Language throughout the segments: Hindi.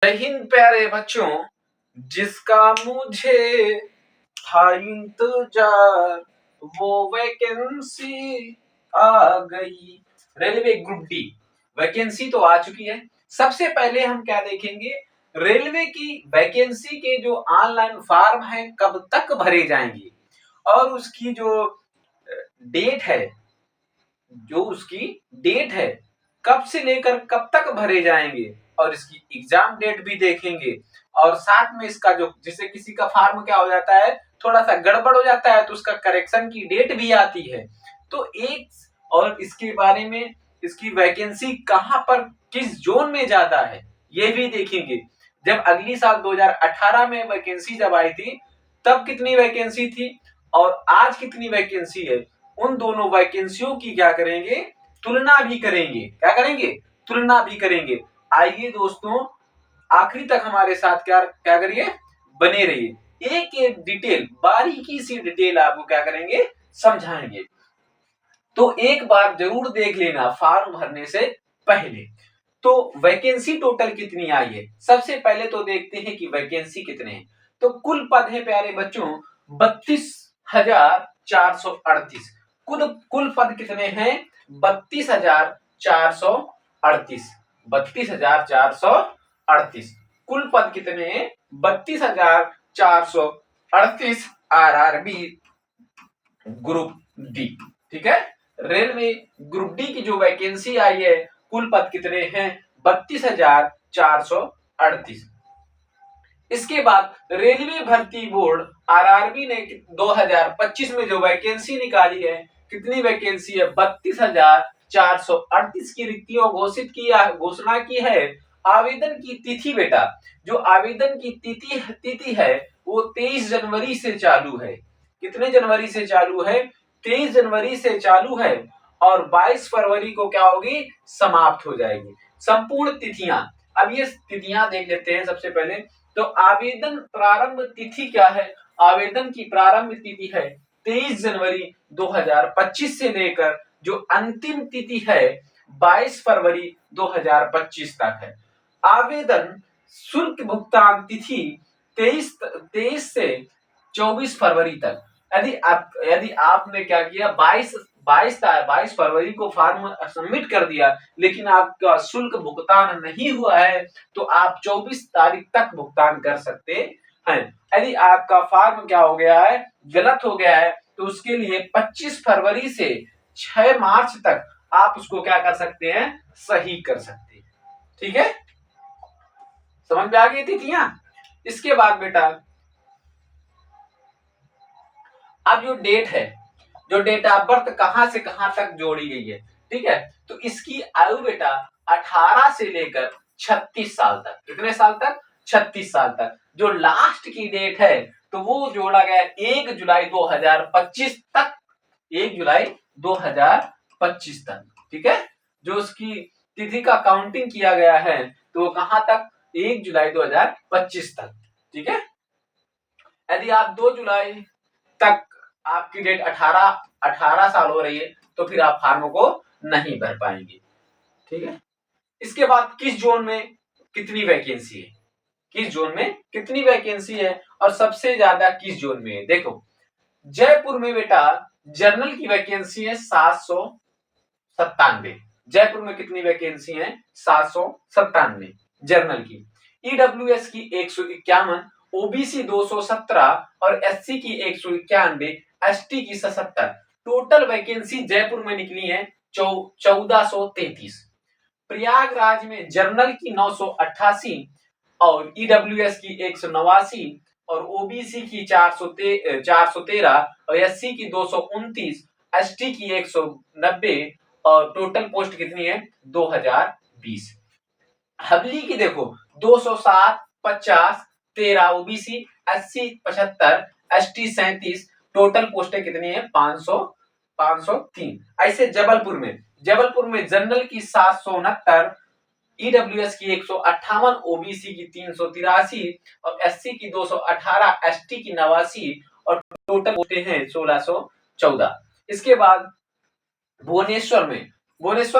जय हिंद प्यारे बच्चों, जिसका मुझे था इंतजार वो वैकेंसी आ गई। रेलवे ग्रुप डी वैकेंसी तो आ चुकी है। सबसे पहले हम क्या देखेंगे, रेलवे की वैकेंसी के जो ऑनलाइन फॉर्म है कब तक भरे जाएंगे और उसकी जो डेट है, कब से लेकर कब तक भरे जाएंगे और इसकी एग्जाम डेट भी देखेंगे। और साथ में इसका जो जिससे किसी का फॉर्म क्या हो जाता है, थोड़ा सा गड़बड़ हो जाता है तो उसका करेक्शन की डेट भी आती है। तो एक और इसके बारे में, इसकी वैकेंसी कहां पर किस जोन में ज्यादा है ये भी देखेंगे। जब अगली साल 2018 में वैकेंसी जब आई थी तब कितनी वैकेंसी थी और आज कितनी वैकेंसी है, उन दोनों वैकेंसियों की क्या करेंगे, तुलना भी करेंगे। क्या करेंगे, तुलना भी करेंगे। आइए दोस्तों, आखिरी तक हमारे साथ क्या क्या करिए, बने रहिए। एक एक डिटेल, बारीकी सी डिटेल आपको क्या करेंगे, समझाएंगे। तो एक बार जरूर देख लेना फॉर्म भरने से पहले। तो वैकेंसी टोटल कितनी आई है, सबसे पहले तो देखते हैं कि वैकेंसी कितने हैं। तो कुल पद है प्यारे बच्चों 32,438। कुल कुल पद कितने हैं, 32,438। 32,438 कुल पद कितने हैं, 32,438 आरआरबी ग्रुप डी। ठीक है, रेलवे ग्रुप डी की जो वैकेंसी आई है कुल पद कितने हैं, 32,438। इसके बाद रेलवे भर्ती बोर्ड आरआरबी ने 2025 में जो वैकेंसी निकाली है, कितनी वैकेंसी है, 32,438 की रिक्तियों घोषणा की है। आवेदन की तिथि बेटा, जो आवेदन की तिथि है वो 23 जनवरी से चालू है। कितने जनवरी से चालू है, 23 जनवरी से चालू है और 22 फरवरी को क्या होगी, समाप्त हो जाएगी। संपूर्ण तिथियां, अब ये तिथियां देख लेते हैं सबसे पहले। तो आवेदन प्रारंभ तिथि क्या है, आवेदन की प्रारंभ तिथि है 23 जनवरी 2025 से लेकर जो अंतिम तिथि है 22 फरवरी 2025 तक है। आवेदन शुल्क भुगतान तिथि 23 से 24 फरवरी तक। यदि आपने क्या किया, 22 फरवरी को फॉर्म सबमिट कर दिया लेकिन आपका शुल्क भुगतान नहीं हुआ है तो आप 24 तारीख तक भुगतान कर सकते हैं। यदि आपका फॉर्म क्या हो गया है, गलत हो गया है, तो उसके लिए 25 फरवरी से 6 मार्च तक आप उसको क्या कर सकते हैं, सही कर सकते हैं। ठीक है, समझ में आ गई तिथियां। इसके बाद बेटा अब जो डेट है, जो डेट ऑफ बर्थ कहां से कहां तक जोड़ी गई है, ठीक है, तो इसकी आयु बेटा 18 से लेकर 36 साल तक। कितने साल तक, 36 साल तक। जो लास्ट की डेट है तो वो जोड़ा गया 1 जुलाई 2025 तक, 1 जुलाई 2025 तक। ठीक है, जो उसकी तिथि का काउंटिंग किया गया है तो वो कहां तक, 1 जुलाई 2025 तक। ठीक है, यदि आप 2 जुलाई तक आपकी डेट 18 साल हो रही है तो फिर आप फॉर्म को नहीं भर पाएंगे। ठीक है, इसके बाद किस जोन में कितनी वैकेंसी है, किस जोन में कितनी वैकेंसी है और सबसे ज्यादा किस जोन में है। देखो, जयपुर में बेटा जनरल की वैकेंसी है 797। जयपुर में कितनी वैकेंसी है, 797 जनरल की। ईडब्ल्यूएस की 151, ओबीसी 217 और एससी की 191, एसटी की 77। टोटल वैकेंसी जयपुर में निकली है 1433। प्रयागराज में जनरल की 988 और ईडब्ल्यूएस की 189 और ओबीसी की 413 और एससी की 229, एसटी की 190 और टोटल पोस्ट कितनी है, 2020। हबली की देखो 207, 50, 13 ओबीसी, 80, 75, एसटी 37, टोटल पोस्टें कितनी है, 503। ऐसे जबलपुर में जनरल की 769, ईडब्ल्यूएस की 158, ओबीसी की 383 और एससी की 218, एसटी की 89 और टोटल पोस्टें हैं 1614। इसके बाद भुवनेश्वर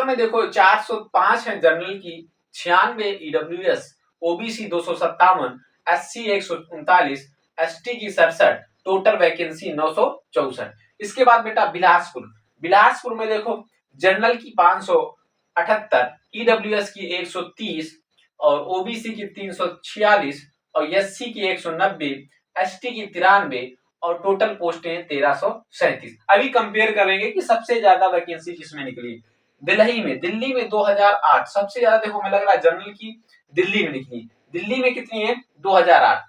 में देखो 405 है जनरल की, 96 ईडब्ल्यूएस ओबीसी 257, एससी 139, एसटी की 67, टोटल वैकेंसी 964। इसके बाद बेटा बिलासपुर में देखो जनरल की 578, ईडब्ल्यूएस की 130 और ओबीसी की 346 और एससी की 190, एसटी की 93 और टोटल पोस्टें 1337। अभी कंपेयर करेंगे कि सबसे ज्यादा वैकेंसी किसमें निकली। दिल्ली में 2008 सबसे ज्यादा, देखो हमें लग रहा है जनरल की दिल्ली में निकली। दिल्ली में कितनी है 2008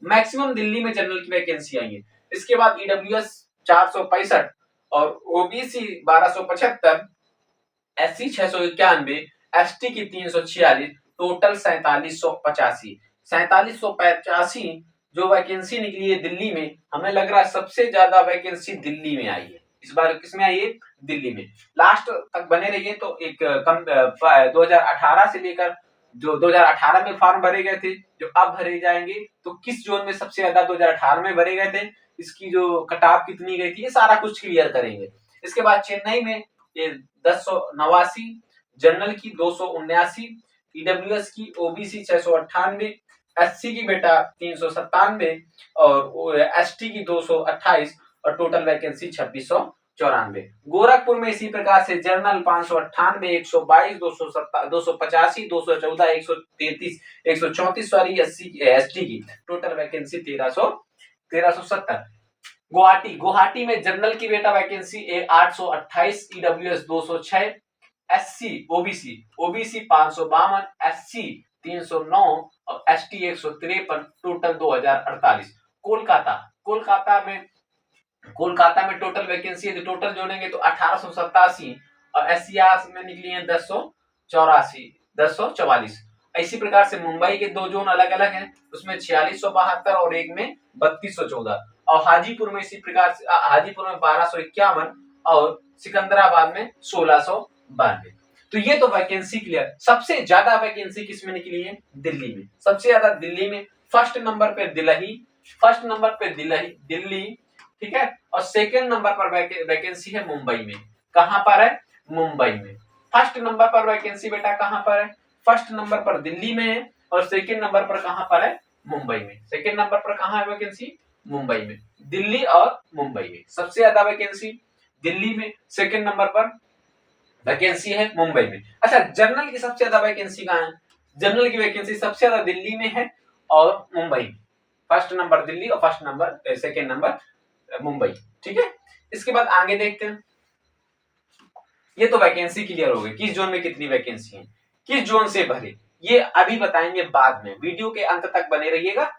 मैक्सिमम दिल्ली में जनरल की वैकेंसी आई है। इसके बाद ईडब्ल्यूएस 465 और ओबीसी 1275, एससी 691, एसटी की 346, टोटल 4785 जो वैकेंसी निकली है दिल्ली में। हमें लग रहा है सबसे ज्यादा वैकेंसी दिल्ली में आई है। इस बार किसमें आई है दिल्ली में। लास्ट तक बने रहिए तो एक कम 2018 से लेकर जो 2018 में फॉर्म भरे गए थे जो अब भरे जाएंगे तो किस जोन में सबसे ज्यादा 2018 में भरे गए थे, इसकी जो कटाव कितनी गई थी, ये सारा कुछ क्लियर करेंगे। इसके बाद चेन्नई में ये 1089, जनरल की 279, ईडब्ल्यूएस की ओबीसी 698, एससी की बेटा 397 और एसटी की 228 और टोटल वैकेंसी 2694। गोरखपुर में इसी प्रकार से जनरल 598, 122, 285, 214, 133, 134 सॉरी एसटी की टोटल वैकेंसी 1370। गुवाहाटी में जनरल की बेटा vacancy 828, EWS 206, SC OBC 552, SC 309 और एसटी 153, टोटल 2048। कोलकाता में टोटल वैकेंसी है, टोटल जोड़ेंगे तो 1887 और एससीआर में निकली है 1044। इसी प्रकार से मुंबई के दो जोन अलग अलग हैं, उसमें 4672 और एक में 3214। और हाजीपुर में इसी प्रकार से हाजीपुर में 1251 और सिकंदराबाद में 1692। तो ये तो वैकेंसी क्लियर। सबसे ज्यादा वैकेंसी किसमें निकली है दिल्ली में। सबसे ज्यादा दिल्ली में, फर्स्ट नंबर पे दिल्ली, ठीक है। और सेकंड नंबर पर वैकेंसी है मुंबई में। कहां पर है मुंबई में। फर्स्ट नंबर पर वैकेंसी बेटा कहां पर है, फर्स्ट नंबर पर दिल्ली में है और सेकंड नंबर पर कहां पर है मुंबई में। सेकंड नंबर पर कहां है वैकेंसी मुंबई में। दिल्ली और मुंबई में सबसे ज्यादा वैकेंसी दिल्ली में, सेकंड नंबर पर वैकेंसी है मुंबई में। अच्छा जनरल की सबसे ज्यादा वैकेंसी कहां है, जनरल की वैकेंसी सबसे ज्यादा दिल्ली में है और मुंबई में। फर्स्ट नंबर दिल्ली और first number second number Mumbai, ठीक है। इसके बाद आगे देखते हैं। ये तो वैकेंसी क्लियर हो गई, किस जोन में कितनी वैकेंसी है, किस जोन से भरे, ये अभी बताएंगे बाद में। वीडियो के अंत तक बने रहिएगा।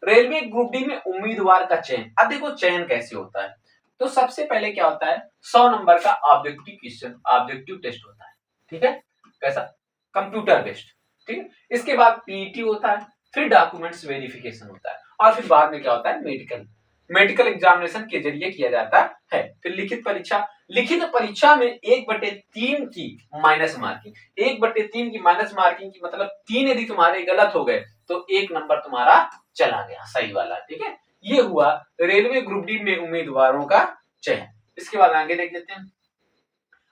रेलवे ग्रुप डी में उम्मीदवार का चयन। अब देखो चयन कैसे होता है। तो सबसे पहले क्या होता है 100 नंबर का ऑब्जेक्टिव क्वेश्चन, ऑब्जेक्टिव टेस्ट होता है, ठीक है। कैसा कंप्यूटर बेस्ड, ठीक है। इसके बाद पीईटी होता है, फिर डॉक्यूमेंट्स वेरिफिकेशन होता है और फिर बाद में क्या होता है मेडिकल एग्जामिनेशन के जरिए किया जाता है। फिर लिखित परीक्षा में 1/3 की माइनस मार्किंग, 1/3 की माइनस मार्किंग की मतलब 3 यदि तुम्हारे गलत हो गए तो 1 नंबर तुम्हारा चला गया सही वाला, ठीक है। ये हुआ रेलवे ग्रुप डी में उम्मीदवारों का चयन। इसके बाद आगे देख लेते हैं।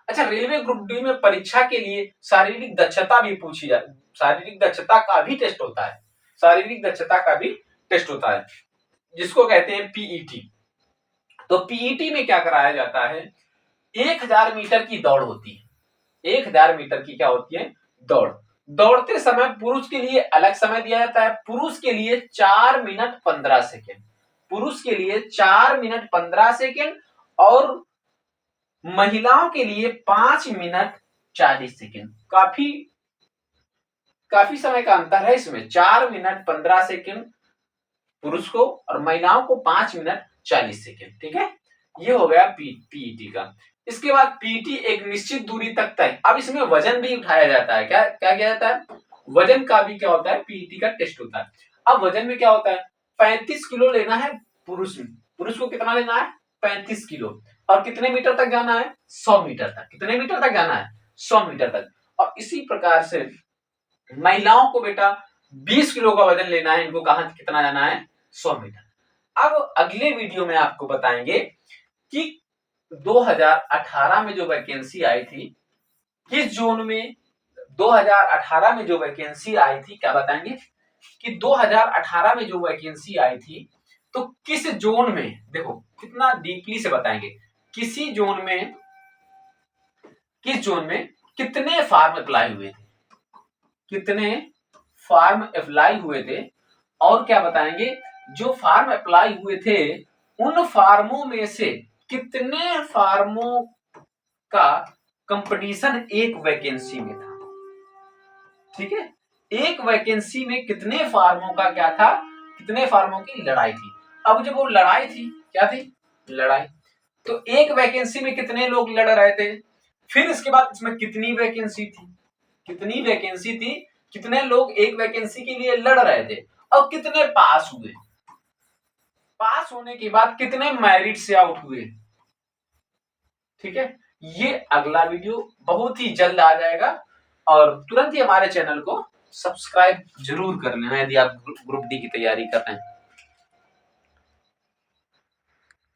अच्छा रेलवे ग्रुप डी में परीक्षा के लिए शारीरिक दक्षता भी पूछी जाती, शारीरिक दक्षता का भी टेस्ट होता है, शारीरिक दक्षता का भी टेस्ट होता है जिसको कहते हैं पीईटी। तो पीईटी में क्या कराया जाता है 1000 मीटर की दौड़ होती है। 1000 मीटर की क्या होती है दौड़। दौड़ते समय पुरुष के लिए अलग समय दिया जाता है, पुरुष के लिए 4 मिनट 15 सेकेंड, पुरुष के लिए 4 मिनट 15 सेकेंड और महिलाओं के लिए 5 मिनट 40 सेकेंड। काफी समय का अंतर है इसमें, 4 मिनट 15 सेकेंड पुरुष को और महिलाओं को 5 मिनट 40 सेकेंड, ठीक है। ये हो गया पीईटी का। इसके बाद पीईटी एक निश्चित दूरी तक तय। अब इसमें वजन भी उठाया जाता है, क्या क्या किया जाता है वजन का भी क्या होता है पीईटी का टेस्ट होता है। अब वजन में क्या होता है 35 किलो लेना है पुरुष में, पुरुष को कितना लेना है 35 किलो और कितने मीटर तक जाना है 100 मीटर तक। कितने मीटर तक जाना है 100 मीटर तक। और इसी प्रकार से महिलाओं को बेटा 20 किलो का वजन लेना है, इनको कहां कितना जाना है 100 मीटर। अब अगले वीडियो में आपको बताएंगे कि 2018 में जो वैकेंसी आई थी किस जोन में 2018 में जो वैकेंसी आई थी, क्या बताएंगे कि 2018 में जो वैकेंसी आई थी तो किस जोन में, देखो कितना डीपली से बताएंगे, किस जोन में कितने फार्म अप्लाई हुए थे, कितने फार्म अप्लाई हुए थे, और क्या बताएंगे जो फार्म अप्लाई हुए थे उन फार्मों में से कितने फार्मों का कंपटीशन एक वैकेंसी में था। ठीक है, एक वैकेंसी में कितने फार्मों का क्या था, कितने फार्मों की लड़ाई थी। अब जब वो लड़ाई थी, क्या थी लड़ाई, तो एक वैकेंसी में कितने लोग लड़ रहे थे, फिर इसके बाद इसमें कितनी वैकेंसी थी, कितनी वैकेंसी थी, कितने लोग एक वैकेंसी के लिए लड़ रहे थे, और कितने पास हुए, पास होने के बाद कितने मेरिट से आउट हुए। ठीक है, ये अगला वीडियो बहुत ही जल्द आ जाएगा और तुरंत ही हमारे चैनल को सब्सक्राइब जरूर कर लेना यदि आप ग्रुप डी की तैयारी कर रहे हैं।